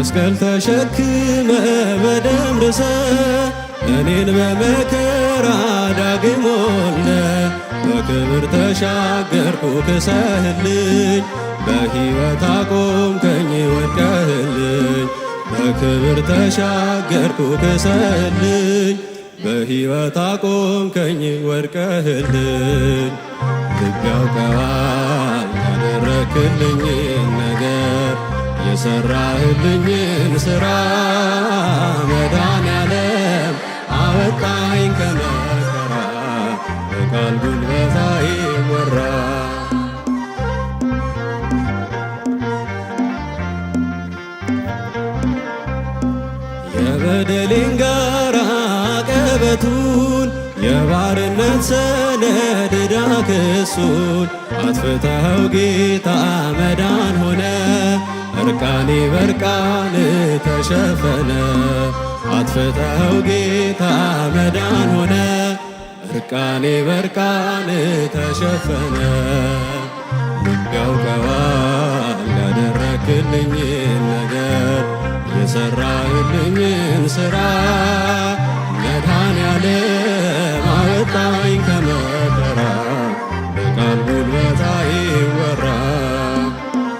መስቀል ተሸክመ በደም ርሰ እኔን በመከራ ዳግም ወልደ በክብር ተሻገርኩ ክሰህልኝ በሕይወት አቆምከኝ ወድቀህልኝ በክብር ተሻገርኩ ክሰህልኝ በሕይወት አቆምከኝ ወድቀህልኝ ልብ ያውቀዋል ያደረክልኝን ነገር የሠራህልኝን ሥራ መድኃኔዓለም አወጣኝ ከመከራ በቃል ጉልበት አይወራ የበደሌን ጋራ ቀበቱን የባርነት ሰነድ ዕዳ ክሱን አጥፍተኸው ጌታ መዳን ሆነ እርቃኔ በርቃን ተሸፈነ አጥፍተኸው ጌታ መዳን ሆነ እርቃኔ በርቃን ተሸፈነ ልብ ያውቀዋል ያደረክልኝን ነገር የሠራህልኝን ሥራ መድኃኔዓለም አወጣኝ